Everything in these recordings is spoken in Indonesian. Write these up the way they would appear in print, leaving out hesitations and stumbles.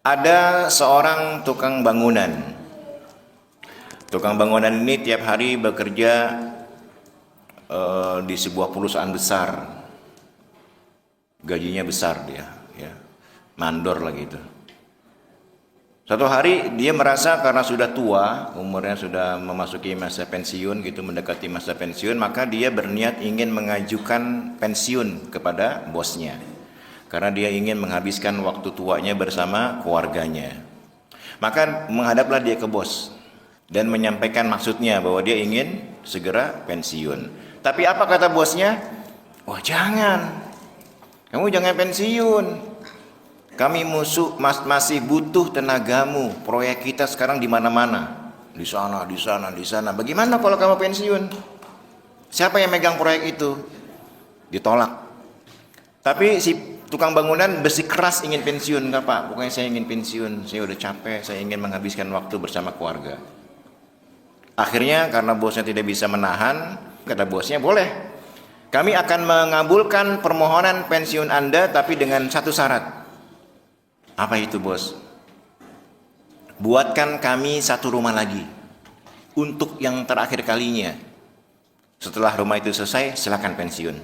Ada seorang tukang bangunan. Tukang bangunan ini tiap hari bekerja di sebuah perusahaan besar. Gajinya besar dia, ya. Mandor lah gitu. Satu hari dia merasa karena sudah tua, umurnya sudah memasuki masa pensiun gitu, mendekati masa pensiun, maka dia berniat ingin mengajukan pensiun kepada bosnya. Karena dia ingin menghabiskan waktu tuanya bersama keluarganya. Maka menghadaplah dia ke bos dan menyampaikan maksudnya bahwa dia ingin segera pensiun. Tapi apa kata bosnya? Wah, jangan. Kamu jangan pensiun. Kami masih butuh tenagamu. Proyek kita sekarang di mana-mana. Di sana, di sana, di sana. Bagaimana kalau kamu pensiun? Siapa yang megang proyek itu? Ditolak. Tapi si tukang bangunan bersikeras ingin pensiun. Enggak, Pak, pokoknya saya ingin pensiun. Saya udah capek, saya ingin menghabiskan waktu bersama keluarga. Akhirnya karena bosnya tidak bisa menahan, kata bosnya, boleh. Kami akan mengabulkan permohonan pensiun Anda, tapi dengan satu syarat. Apa itu, bos? Buatkan kami satu rumah lagi untuk yang terakhir kalinya. Setelah rumah itu selesai, silakan pensiun.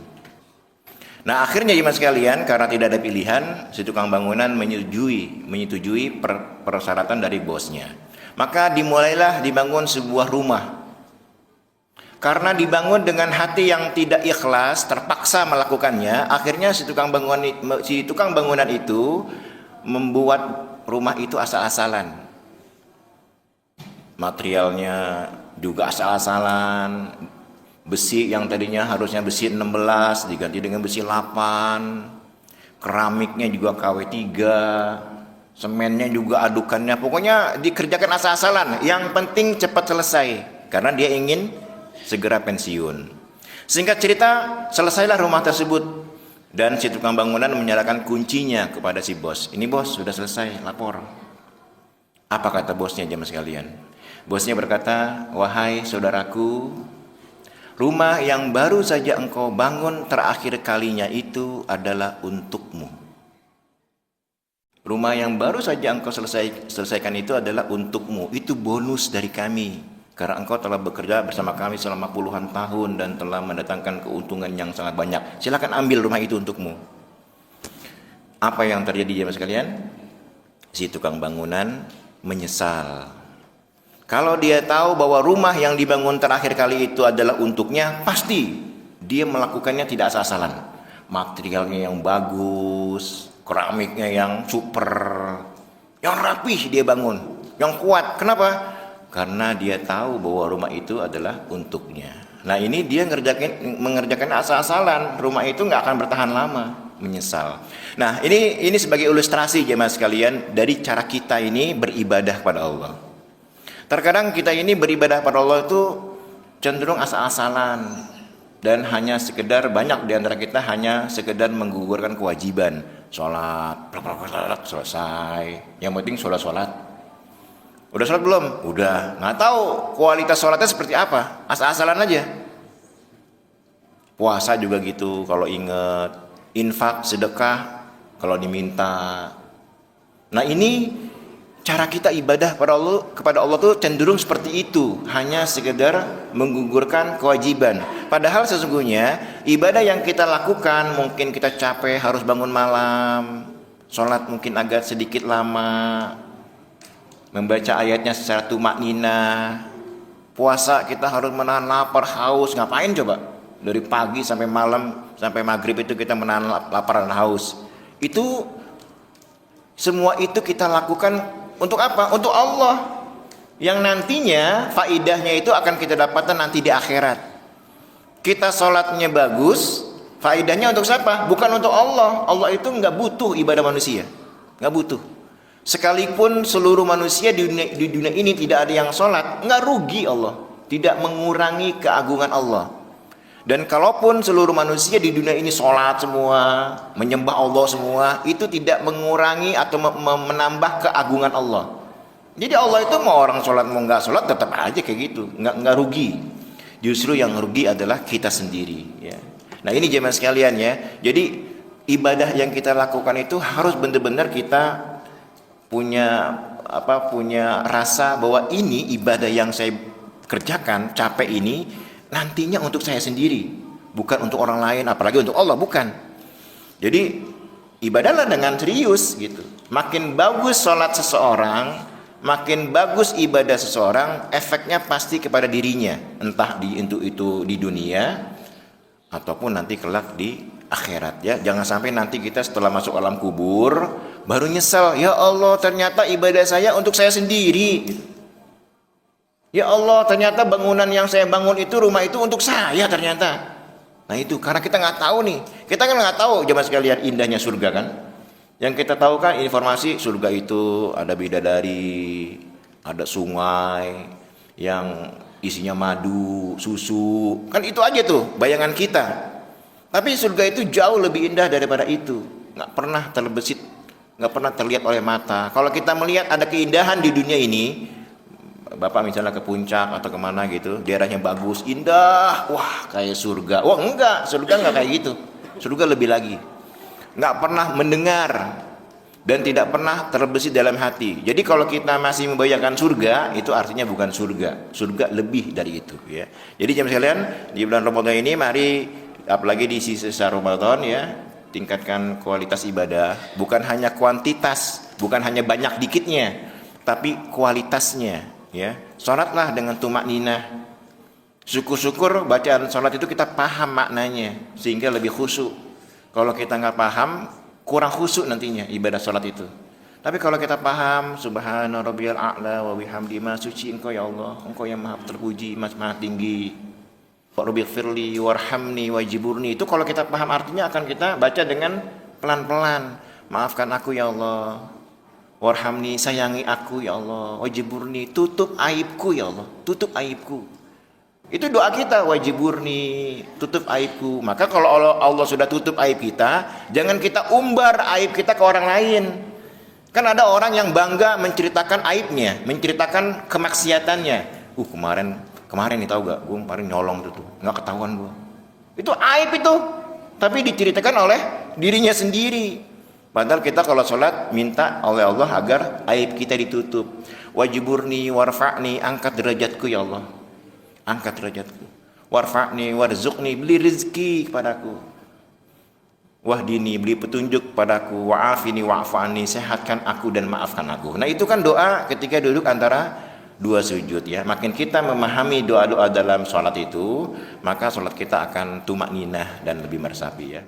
Nah, akhirnya jemaah sekalian, karena tidak ada pilihan, si tukang bangunan menyetujui persyaratan dari bosnya. Maka dimulailah dibangun sebuah rumah. Karena dibangun dengan hati yang tidak ikhlas, terpaksa melakukannya, akhirnya si tukang bangunan itu membuat rumah itu asal-asalan. Materialnya juga asal-asalan. Besi yang tadinya harusnya besi 16 diganti dengan besi 8. Keramiknya juga KW3. Semennya juga adukannya. Pokoknya dikerjakan asal-asalan. Yang penting cepat selesai. Karena dia ingin segera pensiun. Singkat cerita, selesailah rumah tersebut. Dan si tukang bangunan menyerahkan kuncinya kepada si bos. Ini bos, sudah selesai, lapor. Apa kata bosnya jemaah sekalian? Bosnya berkata, wahai saudaraku, rumah yang baru saja engkau bangun terakhir kalinya itu adalah untukmu. Rumah yang baru saja engkau selesaikan itu adalah untukmu. Itu bonus dari kami. Karena engkau telah bekerja bersama kami selama puluhan tahun dan telah mendatangkan keuntungan yang sangat banyak. Silakan ambil rumah itu untukmu. Apa yang terjadi jemaah sekalian? Si tukang bangunan menyesal. Kalau dia tahu bahwa rumah yang dibangun terakhir kali itu adalah untuknya, pasti dia melakukannya tidak asal-asalan. Materialnya yang bagus, keramiknya yang super, yang rapih dia bangun, yang kuat. Kenapa? Karena dia tahu bahwa rumah itu adalah untuknya. Nah, ini dia mengerjakan asal-asalan. Rumah itu nggak akan bertahan lama, menyesal. Nah, ini sebagai ilustrasi jemaah sekalian dari cara kita ini beribadah pada Allah. Terkadang kita ini beribadah pada Allah itu cenderung asal-asalan dan hanya sekedar, banyak di antara kita hanya sekedar menggugurkan kewajiban. Sholat, selesai. Yang penting sholat. Udah sholat belum? Udah. Nggak tahu kualitas sholatnya seperti apa. Asal-asalan aja. Puasa juga gitu. Kalau ingat, infak, sedekah, kalau diminta. Nah, ini cara kita ibadah kepada Allah tuh cenderung seperti itu. Hanya sekedar menggugurkan kewajiban. Padahal sesungguhnya ibadah yang kita lakukan, mungkin kita capek harus bangun malam. Sholat mungkin agak sedikit lama. Membaca ayatnya secara tumakninah. Puasa kita harus menahan lapar, haus. Ngapain coba? Dari pagi sampai malam, sampai maghrib itu kita menahan lapar dan haus. Itu semua itu kita lakukan untuk apa? Untuk Allah. Yang nantinya faidahnya itu akan kita dapatkan nanti di akhirat. Kita sholatnya bagus, faidahnya untuk siapa? Bukan untuk Allah. Allah itu nggak butuh ibadah manusia, nggak butuh. Sekalipun seluruh manusia di dunia ini tidak ada yang sholat, nggak rugi Allah, tidak mengurangi keagungan Allah. Dan kalaupun seluruh manusia di dunia ini sholat semua, menyembah Allah semua, itu tidak mengurangi atau menambah keagungan Allah. Jadi Allah itu mau orang sholat mau nggak sholat tetap aja kayak gitu, nggak rugi. Justru yang rugi adalah kita sendiri. Ya. Nah, ini jemaah sekalian ya. Jadi ibadah yang kita lakukan itu harus benar-benar kita punya rasa bahwa ini ibadah yang saya kerjakan, capek ini nantinya untuk saya sendiri, bukan untuk orang lain, apalagi untuk Allah, bukan. Jadi ibadahlah dengan serius gitu. Makin bagus sholat seseorang, makin bagus ibadah seseorang, efeknya pasti kepada dirinya, entah itu di dunia ataupun nanti kelak di akhirat ya. Jangan sampai nanti kita setelah masuk alam kubur baru nyesel, ya Allah ternyata ibadah saya untuk saya sendiri. Ya Allah ternyata bangunan yang saya bangun itu, rumah itu untuk saya ternyata. Nah itu karena kita nggak tahu nih, kita kan nggak tahu jemaah sekalian indahnya surga kan. Yang kita tahu kan informasi surga itu ada bidadari, ada sungai yang isinya madu, susu, kan itu aja tuh bayangan kita. Tapi surga itu jauh lebih indah daripada itu, nggak pernah terbesit, nggak pernah terlihat oleh mata. Kalau kita melihat ada keindahan di dunia ini, Bapak misalnya ke puncak atau kemana gitu, daerahnya bagus, indah, wah kayak surga. Wah enggak, surga enggak kayak gitu. Surga lebih lagi. Nggak pernah mendengar dan tidak pernah terbesit dalam hati. Jadi kalau kita masih membayangkan surga, itu artinya bukan surga. Surga lebih dari itu ya. Jadi jemaah sekalian, di bulan Ramadan ini mari, apalagi di sisa Ramadan ya, tingkatkan kualitas ibadah, bukan hanya kuantitas, bukan hanya banyak dikitnya, tapi kualitasnya ya. Salatlah dengan tumakninah. Syukur-syukur bacaan salat itu kita paham maknanya sehingga lebih khusyuk. Kalau kita nggak paham, kurang khusyuk nantinya ibadah salat itu. Tapi kalau kita paham, subhana rabbiyal a'la wa bihamdi, maha suci engkau ya Allah, engkau yang maha terpuji, maha tinggi. Rabbighfirli warhamni wajiburni, itu kalau kita paham artinya akan kita baca dengan pelan-pelan. Maafkan aku ya Allah, warhamni, sayangi aku ya Allah, wajiburni, tutup aibku ya Allah, tutup aibku. Itu doa kita, wajiburni, tutup aibku. Maka kalau Allah sudah tutup aib kita, jangan kita umbar aib kita ke orang lain. Kan ada orang yang bangga menceritakan aibnya, menceritakan kemaksiatannya. Kemarin nih tahu gak, gue kemarin nyolong tuh, nggak ketahuan gue. Itu aib itu, tapi diceritakan oleh dirinya sendiri. Padahal kita kalau sholat minta oleh Allah agar aib kita ditutup. Wajiburni warfa'ni, angkat derajatku ya Allah, angkat derajatku. Warfa'ni warzuqni, beli rezeki kepadaku. Wahdini, beli petunjuk kepadaku. Wa'afini wa'afani, sehatkan aku dan maafkan aku. Nah itu kan doa ketika duduk antara dua sujud ya. Makin kita memahami doa-doa dalam sholat itu, maka sholat kita akan tumakninah dan lebih meresapi ya.